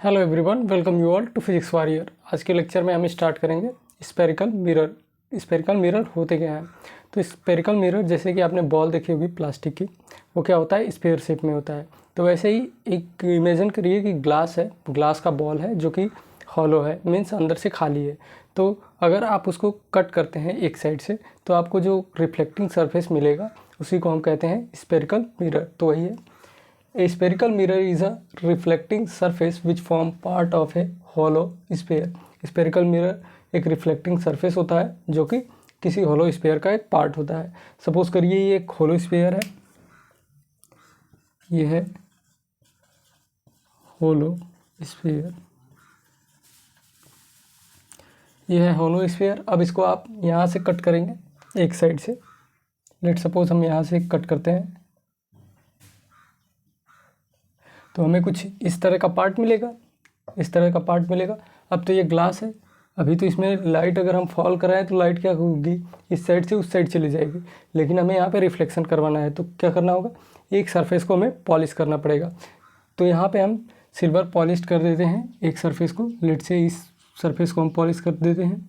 Hello everyone, welcome you all to physics warrior. आज के lecture में हम स्टार्ट करेंगे स्फेरिकल मिरर। स्फेरिकल मिरर होते क्या हैं? तो स्फेरिकल मिरर, जैसे कि आपने बॉल देखी होगी प्लास्टिक की, वो क्या होता है, स्फेयर शेप में होता है। तो वैसे ही एक इमेजिन करिए कि ग्लास है, ग्लास का बॉल है जो कि हॉलो है, मीन्स अंदर से खाली है। तो अगर आप उसको कट करते हैं एक साइड से, तो आपको जो रिफ्लेक्टिंग सरफेस मिलेगा उसी को हम कहते हैं स्फेरिकल मिरर। तो वही है, A spherical mirror is a reflecting surface which form part of a hollow sphere। Spherical mirror एक रिफ्लेक्टिंग सरफेस होता है जो कि किसी होलो स्फीयर का एक पार्ट होता है। सपोज करिए ये एक होलो स्फीयर है, ये है होलो स्फीयर, ये है होलो स्फीयर। अब इसको आप यहाँ से कट करेंगे एक साइड से। लेट सपोज हम यहाँ से कट करते हैं तो हमें कुछ इस तरह का पार्ट मिलेगा, इस तरह का पार्ट मिलेगा। अब तो ये ग्लास है, अभी तो इसमें लाइट अगर हम फॉल कराएं तो लाइट क्या होगी, इस साइड से उस साइड चली जाएगी। लेकिन हमें यहाँ पे रिफ्लेक्शन करवाना है तो क्या करना होगा, एक सरफेस को हमें पॉलिश करना पड़ेगा। तो यहाँ पे हम सिल्वर पॉलिश कर देते हैं एक सरफेस को। लेट से इस सरफेस को हम पॉलिश कर देते हैं।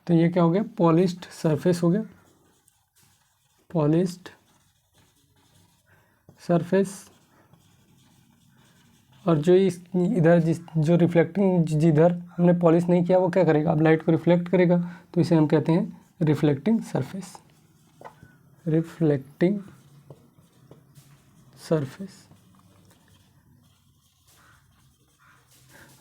तो ये क्या हो गया, पॉलिश्ड सरफेस हो गया, पॉलिश्ड सरफेस। और जो इस इधर जो रिफ्लेक्टिंग जिधर हमने पॉलिश नहीं किया वो क्या करेगा, अब लाइट को रिफ्लेक्ट करेगा। तो इसे हम कहते हैं रिफ्लेक्टिंग सरफेस, रिफ्लेक्टिंग सरफेस।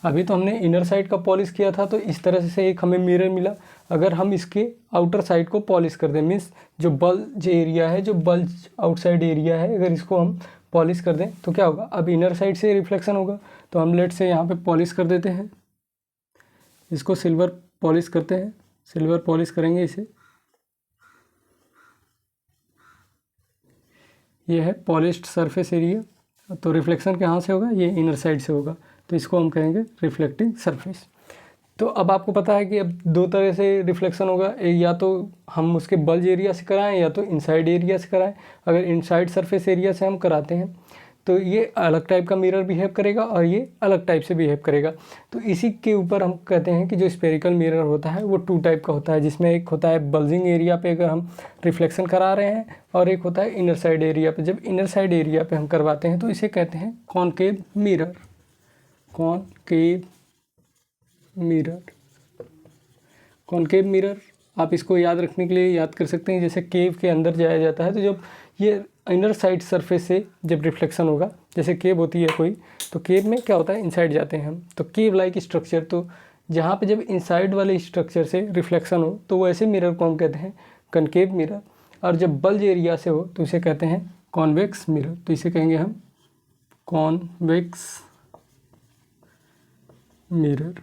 अभी तो हमने इनर साइड का पॉलिश किया था, तो इस तरह से एक हमें मिरर मिला। अगर हम इसके आउटर साइड को पॉलिश कर दें, मीन्स जो बल्ज एरिया है, जो बल्ज आउटसाइड एरिया है, अगर इसको हम पॉलिश कर दें तो क्या होगा, अब इनर साइड से रिफ्लेक्शन होगा। तो हम लेट से यहाँ पे पॉलिश कर देते हैं, इसको सिल्वर पॉलिश करते हैं, सिल्वर पॉलिश करेंगे इसे। ये है पॉलिश्ड सरफेस एरिया। तो रिफ्लेक्शन कहाँ से होगा, ये इनर साइड से होगा। तो इसको हम कहेंगे रिफ्लेक्टिंग सरफेस। तो अब आपको पता है कि अब दो तरह से रिफ्लेक्शन होगा, या तो हम उसके बल्ज एरिया से कराएं या तो इनसाइड एरिया से कराएं। अगर इनसाइड सरफेस एरिया से हम कराते हैं तो ये अलग टाइप का मिरर बिहेव करेगा और ये अलग टाइप से बिहेव करेगा। तो इसी के ऊपर हम कहते हैं कि जो स्फेरिकल मिरर होता है वो टू टाइप का होता है, जिसमें एक होता है बल्जिंग एरिया पे अगर हम रिफ्लेक्शन करा रहे हैं, और एक होता है इनर साइड एरिया पे। जब इनर साइड एरिया पे हम करवाते हैं तो इसे कहते हैं concave mirror, concave mirror. Concave mirror आप इसको याद रखने के लिए याद कर सकते हैं, जैसे केव के अंदर जाया जाता है तो जब ये इनर साइड सरफेस से जब रिफ्लेक्शन होगा, जैसे केव होती है कोई, तो केव में क्या होता है, इनसाइड जाते हैं हम, तो केव लाइक स्ट्रक्चर। तो जहाँ पे जब इनसाइड वाले स्ट्रक्चर से रिफ्लेक्शन हो तो वैसे मिरर को हम कहते हैं कॉनकेव मिरर। और जब बल्ज एरिया से हो तो इसे कहते हैं कॉन्वेक्स मिरर। तो इसे कहेंगे हम कॉन्वेक्स मिरर।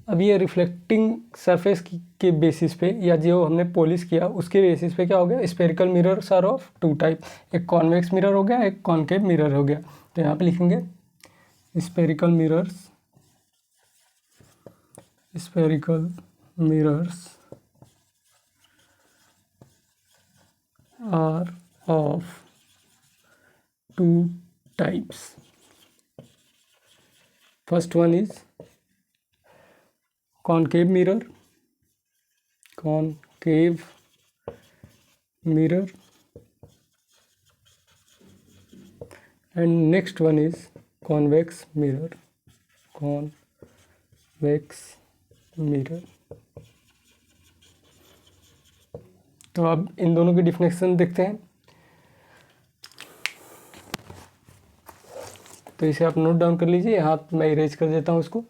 अब ये रिफ्लेक्टिंग सरफेस के बेसिस पे, या जो हमने पॉलिश किया उसके बेसिस पे क्या हो गया, spherical mirrors are of two type, एक कॉन्वेक्स मिरर हो गया, एक कॉनकेव मिरर हो गया। तो यहाँ पे लिखेंगे spherical mirrors, spherical mirrors are of two types. First one is concave mirror, concave mirror, and next one is convex mirror, convex mirror। तो अब इन दोनों की डिफिनेशन देखते हैं। तो इसे आप नोट डाउन कर लीजिए, यहाँ मैं इरेज कर देता हूँ इसको।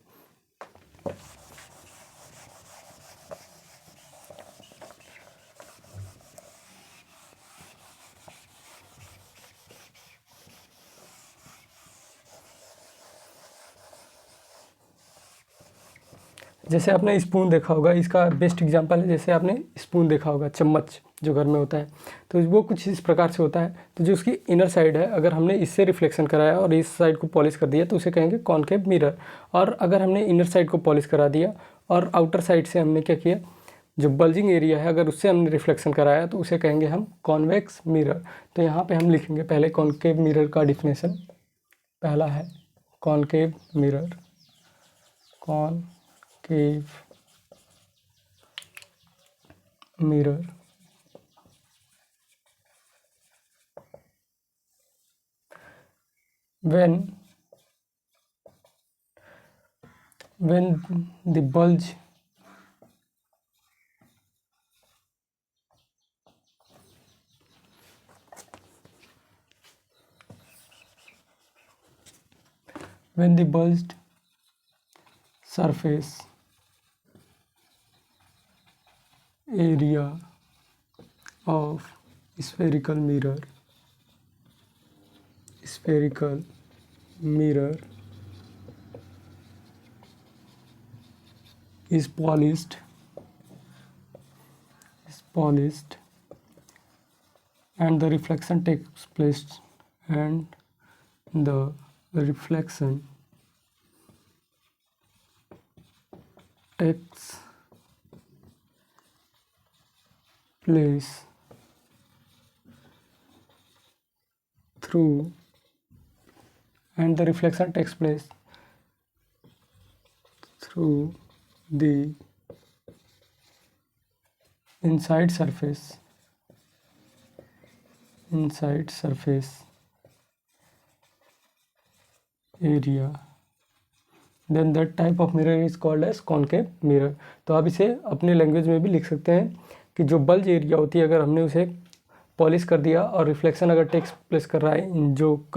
जैसे आपने स्पून देखा होगा, इसका बेस्ट एग्जांपल है, जैसे आपने स्पून देखा होगा, चम्मच जो घर में होता है, तो वो कुछ इस प्रकार से होता है। तो जो उसकी इनर साइड है, अगर हमने इससे रिफ्लेक्शन कराया और इस साइड को पॉलिश कर दिया तो उसे कहेंगे कॉनकेव मिरर। और अगर हमने इनर साइड को पॉलिश करा दिया और आउटर साइड से हमने क्या किया, जो बल्जिंग एरिया है अगर उससे हमने रिफ्लेक्शन कराया तो उसे कहेंगे हम कॉन्वेक्स मिरर। तो यहाँ पे हम लिखेंगे पहले कॉनकेव मिरर का डिफिनेशन। पहला है concave mirror, concave mirror when the bulge when the bulged surface area of spherical mirror is polished and the reflection takes place through and the reflection takes place through the inside surface area, then that type of mirror is called as concave mirror। तो आप इसे अपने language में भी लिख सकते हैं कि जो बल्ज एरिया होती है अगर हमने उसे पॉलिश कर दिया और रिफ्लेक्शन अगर टेक्स प्लेस कर रहा है जो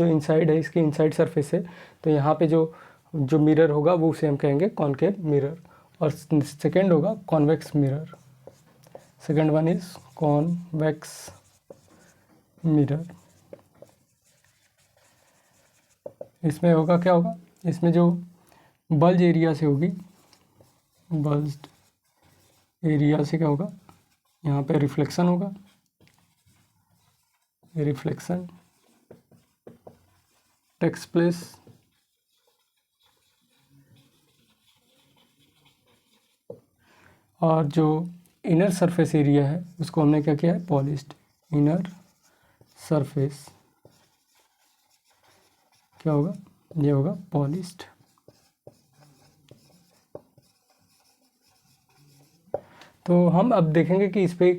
इनसाइड है, इसके इनसाइड सरफेस है, तो यहाँ पे जो मिरर होगा वो उसे हम कहेंगे कॉनकेव मिरर। और सेकेंड होगा convex mirror. Second one is convex mirror. इसमें होगा क्या होगा, इसमें जो बल्ज एरिया से होगी, बल्ज्ड एरिया से क्या होगा, यहाँ पे रिफ्लेक्शन होगा, रिफ्लेक्शन टेक्स प्लेस और जो इनर सरफेस एरिया है उसको हमने क्या किया है, पॉलिश्ड। इनर सरफेस क्या होगा, ये होगा पॉलिश्ड। तो हम अब देखेंगे कि इस पे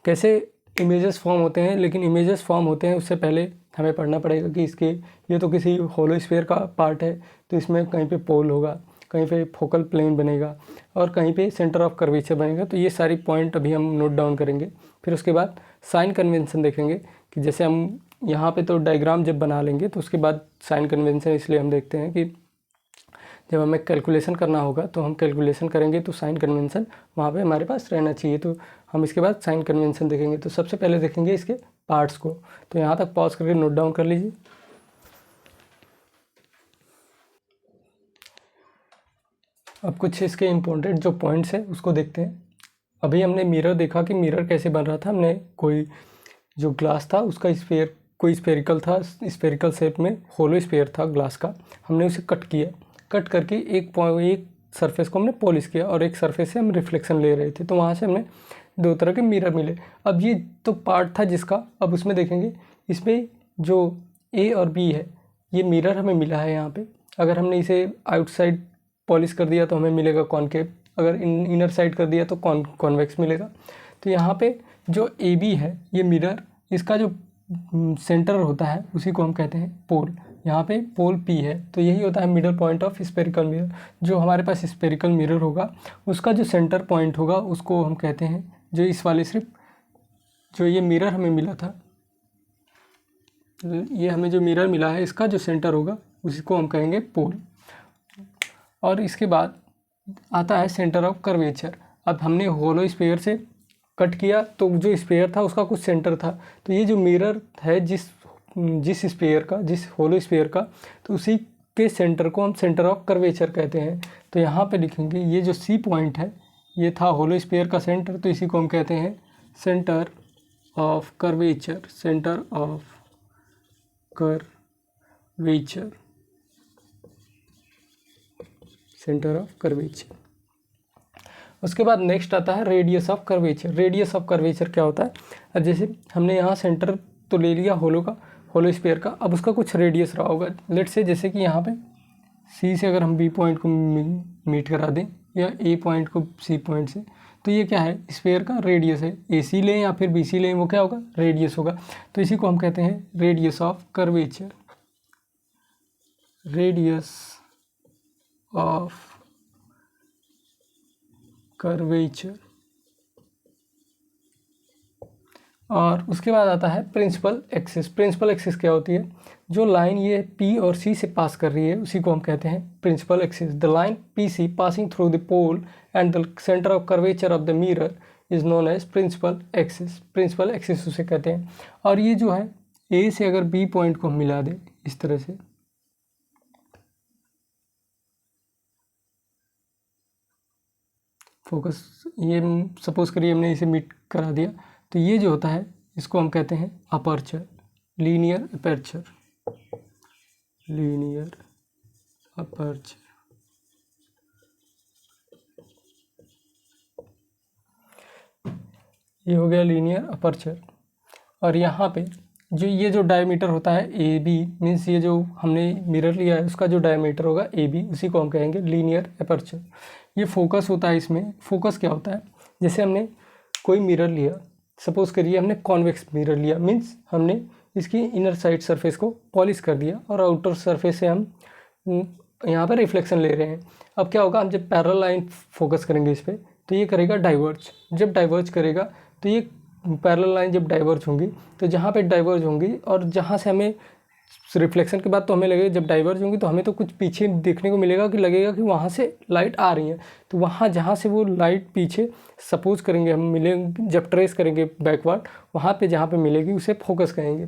कैसे इमेजेस फॉर्म होते हैं, लेकिन इमेजेस फॉर्म होते हैं उससे पहले हमें पढ़ना पड़ेगा कि इसके ये तो किसी होलो स्फीयर का पार्ट है, तो इसमें कहीं पे पोल होगा, कहीं पे फोकल प्लेन बनेगा और कहीं पे सेंटर ऑफ कर्वेचर बनेगा। तो ये सारी पॉइंट अभी हम नोट डाउन करेंगे। फिर उसके बाद साइन कन्वेंशन देखेंगे कि जैसे हम यहाँ पे तो डायग्राम जब बना लेंगे तो उसके बाद साइन कन्वेंशन इसलिए हम देखते हैं कि जब हमें कैलकुलेशन करना होगा तो हम कैलकुलेशन करेंगे तो साइन कन्वेंशन वहाँ पे हमारे पास रहना चाहिए। तो हम इसके बाद साइन कन्वेंशन देखेंगे। तो सबसे पहले देखेंगे इसके पार्ट्स को। तो यहाँ तक पॉज करके नोट डाउन कर लीजिए। अब कुछ इसके इम्पोर्टेंट जो पॉइंट्स हैं उसको देखते हैं। अभी हमने मिरर देखा कि मिरर कैसे बन रहा था। हमने कोई जो ग्लास था उसका स्फीयर, कोई स्फेरिकल था, स्फेरिकल शेप में होलो स्फीयर था ग्लास का, हमने उसे कट किया। कट करके एक सरफेस को हमने पॉलिश किया और एक सरफेस से हम रिफ्लेक्शन ले रहे थे, तो वहाँ से हमने दो तरह के मिरर मिले। अब ये तो पार्ट था जिसका, अब उसमें देखेंगे इसमें जो ए और बी है ये मिरर हमें मिला है यहाँ पे। अगर हमने इसे आउटसाइड पॉलिश कर दिया तो हमें मिलेगा कॉनकेव, अगर इनर साइड कर दिया तो कॉन्वेक्स मिलेगा। तो यहाँ पे जो ए बी है ये मिरर, इसका जो सेंटर होता है उसी को हम कहते हैं पोल। यहाँ पे पोल पी है, तो यही होता है middle point of spherical mirror. जो हमारे पास स्फेरिकल मिरर होगा उसका जो सेंटर पॉइंट होगा उसको हम कहते हैं, जो इस वाले सिर्फ जो ये मिरर हमें मिला था, ये हमें जो मिरर मिला है इसका जो सेंटर होगा उसी को हम कहेंगे पोल। और इसके बाद आता है सेंटर ऑफ कर्वेचर। अब हमने होलो स्फीयर से कट किया तो जो स्फीयर था उसका कुछ सेंटर था, तो ये जो मिरर है जिस स्फीयर का, जिस होलो स्फीयर का, तो उसी के सेंटर को हम सेंटर ऑफ कर्वेचर कहते हैं। तो यहाँ पे लिखेंगे ये जो सी पॉइंट है ये था होलो स्फीयर का सेंटर, तो इसी को हम कहते हैं centre of curvature, centre of curvature, centre of curvature. उसके बाद नेक्स्ट आता है radius of curvature. Radius of curvature क्या होता है, अब जैसे हमने यहाँ सेंटर तो ले लिया होलो स्फीयर का, अब उसका कुछ रेडियस रहा होगा। लेट्स से जैसे कि यहाँ पे सी से अगर हम बी पॉइंट को मीट करा दें या ए पॉइंट को सी पॉइंट से, तो ये क्या है, स्फीयर का रेडियस है। ए सी लें या फिर बी सी लें, वो क्या होगा, रेडियस होगा। तो इसी को हम कहते हैं radius of curvature. Radius of curvature. और उसके बाद आता है प्रिंसिपल एक्सिस। प्रिंसिपल एक्सिस क्या होती है, जो लाइन ये पी और सी से पास कर रही है उसी को हम कहते हैं principal axis. The line P C passing through the pole and the centre of curvature of the mirror is known as principal axis. Principal axis उसे कहते हैं। और ये जो है ए से अगर बी पॉइंट को हम मिला दें इस तरह से, फोकस, ये सपोज करिए हमने इसे मीट करा दिया, तो ये जो होता है इसको हम कहते हैं aperture, linear aperture. Linear aperture. ये हो गया लीनियर अपर्चर। और यहाँ पे जो ये जो डायमीटर होता है ए बी, मीन्स ये जो हमने मिरर लिया है उसका जो डायमीटर होगा ए बी, उसी को हम कहेंगे लीनियर अपर्चर। ये फोकस होता है। इसमें फोकस क्या होता है, जैसे हमने कोई मिरर लिया, सपोज करिए हमने कॉन्वेक्स मिरर लिया, मीन्स हमने इसकी इनर साइड सरफेस को पॉलिश कर दिया और आउटर सरफेस से हम यहाँ पर रिफ्लेक्शन ले रहे हैं। अब क्या होगा, हम जब पैरेलल लाइन फोकस करेंगे इस पर, तो ये करेगा डाइवर्ज। जब डाइवर्ज करेगा तो ये पैरेलल लाइन जब डाइवर्ज होंगी, तो जहाँ पे डाइवर्ज होंगी और जहाँ से हमें रिफ्लेक्शन के बाद तो हमें लगेगा, जब डाइवर्ज होंगी तो हमें तो कुछ पीछे देखने को मिलेगा कि लगेगा कि वहाँ से लाइट आ रही है। तो वहाँ जहाँ से वो लाइट पीछे सपोज करेंगे हम मिलेंगे, जब ट्रेस करेंगे बैकवर्ड, वहाँ पे जहाँ पे मिलेगी उसे फोकस कहेंगे।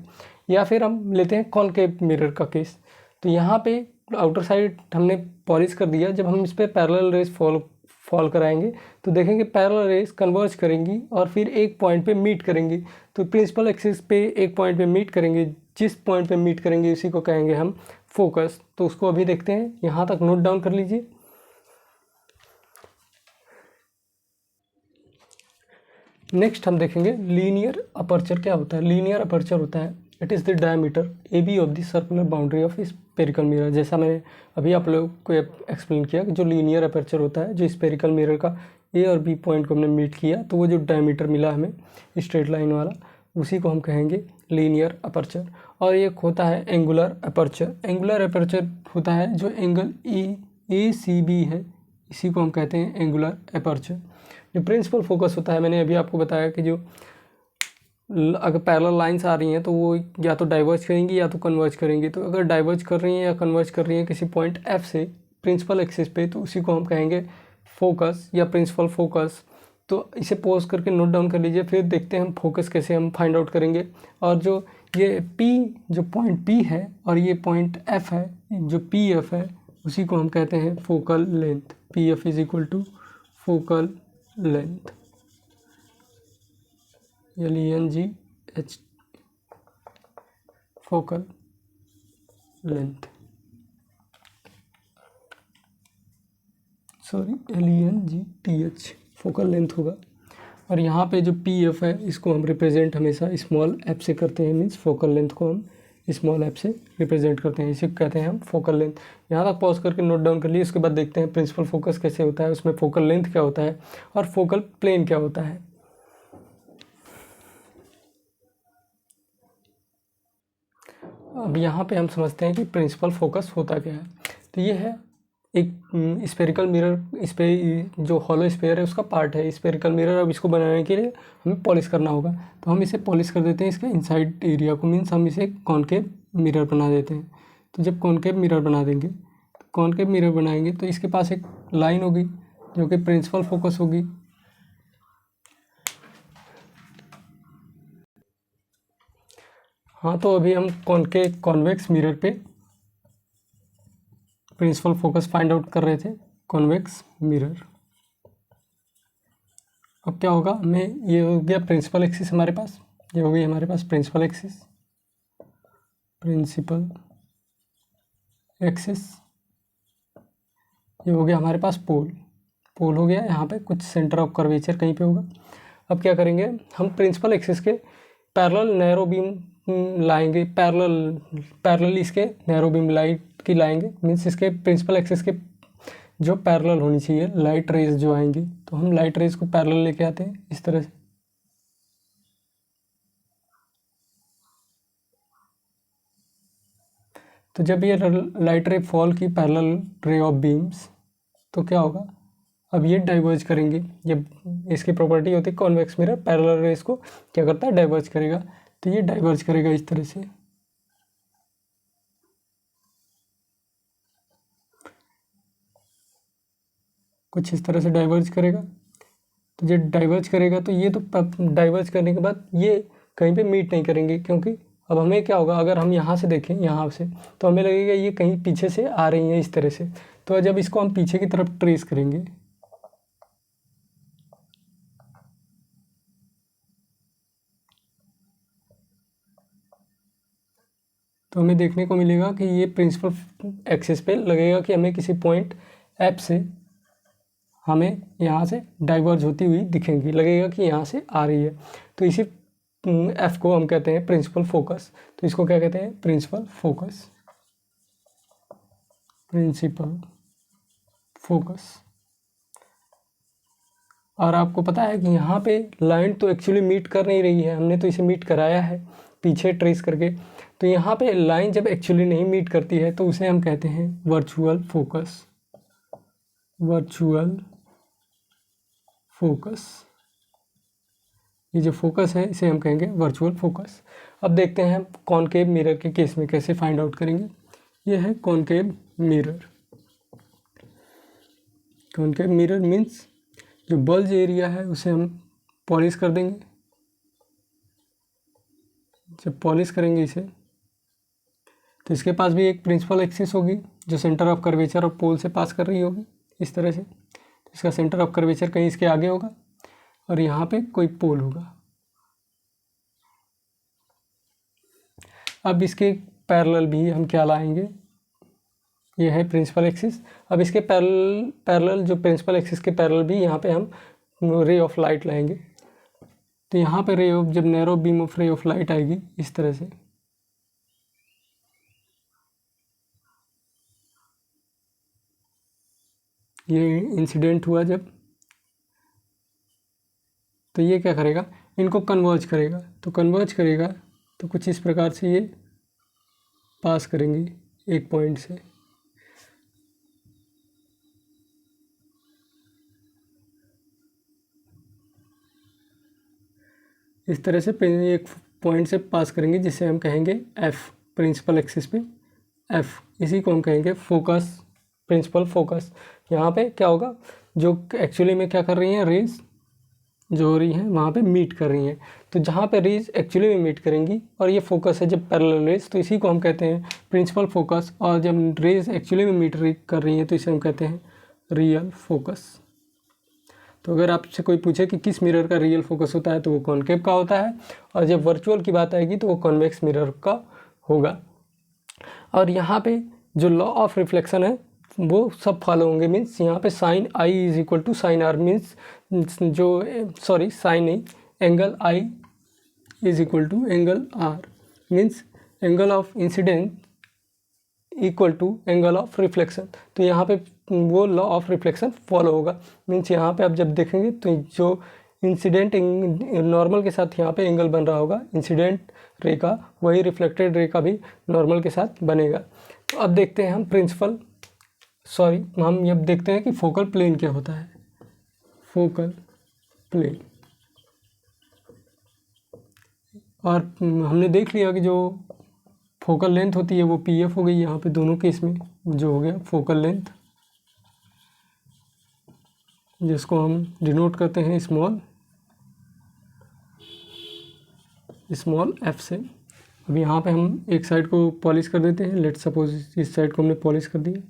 या फिर हम लेते हैं कॉनकेव मिरर का केस। तो यहाँ पे आउटर साइड हमने पॉलिश कर दिया, जब हम इस पर पैरेलल रेज फॉल कराएंगे तो देखेंगे पैरेलल रेज कन्वर्ज करेंगी और फिर एक पॉइंट पे मीट करेंगी। तो प्रिंसिपल एक्सिस पे एक पॉइंट पे मीट करेंगे, जिस पॉइंट पे मीट करेंगे उसी को कहेंगे हम फोकस। तो उसको अभी देखते हैं, यहाँ तक नोट डाउन कर लीजिए। नेक्स्ट हम देखेंगे लीनियर अपर्चर क्या होता है। लीनियर अपर्चर होता है, it is the diameter A B of the circular boundary of spherical mirror. जैसा मैंने अभी आप लोगों को एक्सप्लेन किया कि जो लीनियर अपर्चर होता है, जो स्पेरिकल मिरर का ए और बी पॉइंट को हमने मीट किया, तो वो जो डायमीटर मिला हमें स्ट्रेट लाइन वाला, उसी को हम कहेंगे लीनियर अपर्चर। और एक होता है एंगुलर अपर्चर। एंगुलर अपर्चर होता है जो एंगल ए सी बी है, इसी को हम कहते हैं एंगुलर अपर्चर। जो प्रिंसिपल फोकस होता है, मैंने अभी आपको बताया कि जो अगर पैरेलल लाइंस आ रही हैं तो वो या तो डाइवर्ज करेंगी या तो कन्वर्ज करेंगी। तो अगर डाइवर्ज कर रही हैं या कन्वर्ज कर रही हैं किसी पॉइंट एफ से प्रिंसिपल एक्सिस पे, तो उसी को हम कहेंगे फोकस या प्रिंसिपल फोकस। तो इसे पॉज करके नोट डाउन कर लीजिए, फिर देखते हैं हम फोकस कैसे हम फाइंड आउट करेंगे। और जो ये पी, जो पॉइंट पी है और ये पॉइंट एफ है, जो पी एफ है, उसी को हम कहते हैं focal length. P F is equal to focal length, LENGH, focal length, sorry LENGTH, focal length होगा। और यहाँ पे जो PF है इसको हम रिप्रेजेंट हमेशा स्मॉल एफ से करते हैं, मीन्स फोकल लेंथ को हम स्मॉल एफ से रिप्रेजेंट करते हैं, इसे कहते हैं हम फोकल लेंथ। यहाँ तक पॉज करके नोट डाउन कर लिए। उसके बाद देखते हैं प्रिंसिपल फोकस कैसे होता है, उसमें फोकल लेंथ क्या होता है और फोकल प्लेन क्या होता है। अब यहाँ पे हम समझते हैं कि प्रिंसिपल फोकस होता क्या है। तो ये है एक स्फेरिकल मिरर, इस पे जो हॉलो स्फेयर है उसका पार्ट है स्फेरिकल मिरर। अब इसको बनाने के लिए हमें पॉलिश करना होगा, तो हम इसे पॉलिश कर देते हैं इसके इनसाइड एरिया को, मीन्स हम इसे कॉनकेव मिरर बना देते हैं। तो जब कॉनकेव मिरर बना देंगे, कॉनकेव मिरर बनाएंगे तो इसके पास एक लाइन होगी जो कि प्रिंसिपल फोकस होगी। हाँ, तो अभी हम कॉन्वेक्स मिरर पे प्रिंसिपल फोकस फाइंड आउट कर रहे थे, कॉन्वेक्स मिरर। अब क्या होगा, हमें ये हो गया प्रिंसिपल एक्सिस हमारे पास, ये हो गई हमारे पास प्रिंसिपल एक्सिस, प्रिंसिपल एक्सिस। ये हो गया हमारे पास पोल, पोल हो गया, यहाँ पे कुछ सेंटर ऑफ कर्वेचर कहीं पे होगा। अब क्या करेंगे, हम प्रिंसिपल एक्सिस के पैरेलल नैरो बीम लाएंगे, पैरेलल इसके नैरो बीम लाइट की लाएंगे, मीन्स इसके प्रिंसिपल एक्सिस के जो पैरेलल होनी चाहिए लाइट रेज जो आएंगी, तो हम लाइट रेज को पैरेलल लेके आते हैं इस तरह से। तो जब ये लाइट रे फॉल की पैरेलल रे ऑफ बीम्स, तो क्या होगा, अब ये डाइवर्ज करेंगे। जब इसकी प्रॉपर्टी होती है कॉन्वेक्स मिरर, पैरेलल रेज को क्या करता है, डाइवर्ज करेगा। तो ये डाइवर्ज करेगा इस तरह से, कुछ इस तरह से डाइवर्ज करेगा। तो जब डाइवर्ज करेगा तो ये तो डाइवर्ज करने के बाद ये कहीं पे मीट नहीं करेंगे, क्योंकि अब हमें क्या होगा, अगर हम यहाँ से देखें, यहाँ से, तो हमें लगेगा ये कहीं पीछे से आ रही हैं इस तरह से। तो जब इसको हम पीछे की तरफ ट्रेस करेंगे, तो हमें देखने को मिलेगा कि ये प्रिंसिपल एक्सिस पे लगेगा कि हमें किसी पॉइंट एफ से हमें यहाँ से डाइवर्ज होती हुई दिखेंगी, लगेगा कि यहाँ से आ रही है। तो इसी एफ को हम कहते हैं प्रिंसिपल फोकस। तो इसको क्या कहते हैं, प्रिंसिपल फोकस, प्रिंसिपल फोकस। और आपको पता है कि यहाँ पे लाइन तो एक्चुअली मीट कर नहीं रही है, हमने तो इसे मीट कराया है पीछे ट्रेस करके। तो यहाँ पे लाइन जब एक्चुअली नहीं मीट करती है तो उसे हम कहते हैं वर्चुअल फोकस, वर्चुअल फोकस। ये जो फोकस है इसे हम कहेंगे वर्चुअल फोकस। अब देखते हैं हम कॉनकेव मिरर के केस में कैसे फाइंड आउट करेंगे। ये है concave mirror. Concave mirror means जो बल्ज एरिया है उसे हम पॉलिश कर देंगे। जब पॉलिश करेंगे इसे, तो इसके पास भी एक प्रिंसिपल एक्सिस होगी जो सेंटर ऑफ कर्वेचर और पोल से पास कर रही होगी इस तरह से। तो इसका सेंटर ऑफ कर्वेचर कहीं इसके आगे होगा और यहाँ पे कोई पोल होगा। अब इसके पैरेलल भी हम क्या लाएंगे, ये है प्रिंसिपल एक्सिस। अब इसके पैरेलल जो प्रिंसिपल एक्सिस के पैरेलल भी यहाँ पे हम रे ऑफ लाइट लाएंगे। तो यहाँ पे रे ऑफ, जब narrow beam of ray of light आएगी इस तरह से, ये इंसिडेंट हुआ जब, तो ये क्या करेगा, इनको कन्वर्ज करेगा। तो कन्वर्ज करेगा तो कुछ इस प्रकार से ये पास करेंगी एक पॉइंट से। इस तरह से एक पॉइंट से पास करेंगे जिसे हम कहेंगे एफ, प्रिंसिपल एक्सिस पे एफ। इसी को हम कहेंगे फोकस, प्रिंसिपल फोकस। यहाँ पे क्या होगा, जो एक्चुअली में क्या कर रही हैं, रेज जो हो रही हैं वहाँ पे मीट कर रही हैं। तो जहाँ पे रेज एक्चुअली में मीट करेंगी और ये फोकस है जब पैरेलल रेज, तो इसी को हम कहते हैं प्रिंसिपल फोकस। और जब रेज एक्चुअली में मीट कर रही हैं तो इसे हम कहते हैं रियल फोकस। तो अगर आपसे कोई पूछे कि किस मिरर का रियल फोकस होता है तो वो कॉनकेव का होता है, और जब वर्चुअल की बात आएगी तो वो कॉन्वेक्स मिरर का होगा। और यहाँ पे जो लॉ ऑफ रिफ्लेक्शन है वो सब फॉलो होंगे। मीन्स यहाँ पे sine i is equal to sine r, means जो साइन नहीं, angle i is equal to angle r, means angle of incident equal to angle of reflection. तो यहाँ पे वो लॉ ऑफ रिफ्लेक्शन फॉलो होगा। मीन्स यहाँ पे आप जब देखेंगे तो जो इंसिडेंट नॉर्मल के साथ यहाँ पे एंगल बन रहा होगा इंसिडेंट रे का, वही रिफ्लेक्टेड रे का भी नॉर्मल के साथ बनेगा। तो अब देखते हैं हम अब देखते हैं कि फोकल प्लेन क्या होता है। फोकल प्लेन, और हमने देख लिया कि जो फोकल लेंथ होती है वो पी एफ हो गई यहाँ पे दोनों केस में, जो हो गया फोकल लेंथ, जिसको हम डिनोट करते हैं स्मॉल एफ से। अब यहाँ पे हम एक साइड को पॉलिश कर देते हैं। लेट्स सपोज इस साइड को हमने पॉलिश कर दिया।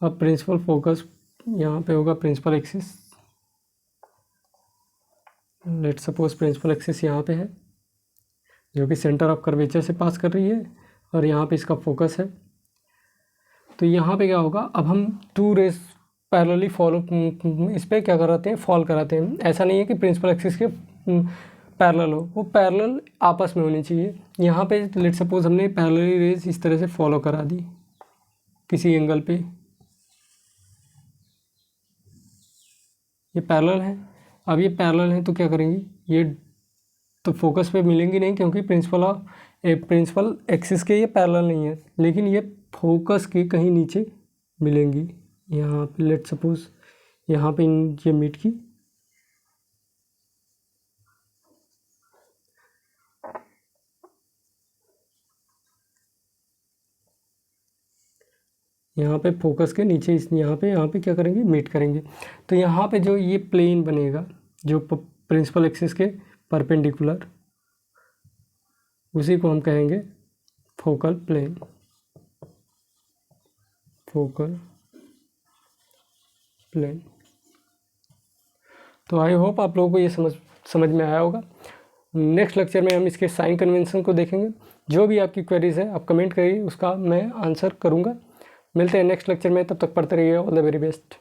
अब प्रिंसिपल फोकस यहाँ पे होगा principal axis. Let's suppose principal axis यहाँ पे है जो कि सेंटर ऑफ कर्वेचर से पास कर रही है, और यहाँ पे इसका फोकस है। तो यहाँ पे क्या होगा, अब हम टू रेस पैरेलली फॉलो इस पर क्या कराते हैं, फॉल कराते हैं। ऐसा नहीं है कि प्रिंसिपल एक्सिस के पैरेलल हो, वो पैरेलल आपस में होनी चाहिए। यहाँ पे लेट सपोज हमने पैरेलली रेस इस तरह से फॉलो करा दी किसी एंगल पे, ये पैरेलल है। अब ये पैरेलल है तो क्या करेंगे, ये तो फोकस पे मिलेंगी नहीं क्योंकि प्रिंसिपल एक्सिस के ये पैरेलल नहीं है, लेकिन ये फोकस के कहीं नीचे मिलेंगी। यहाँ पे लेट सपोज यहाँ पे ये मीट की, यहाँ पे फोकस के नीचे इस यहाँ पे क्या करेंगे, मीट करेंगे। तो यहाँ पे जो ये प्लेन बनेगा जो प्रिंसिपल एक्सिस के परपेंडिकुलर, उसी को हम कहेंगे फोकल प्लेन, फोकल प्लेन। तो आई होप आप लोगों को ये समझ में आया होगा। नेक्स्ट लेक्चर में हम इसके साइन कन्वेंशन को देखेंगे। जो भी आपकी क्वेरीज है आप कमेंट करिए, उसका मैं आंसर करूँगा। मिलते हैं नेक्स्ट लेक्चर में, तब तक पढ़ते रहिए। All the very best.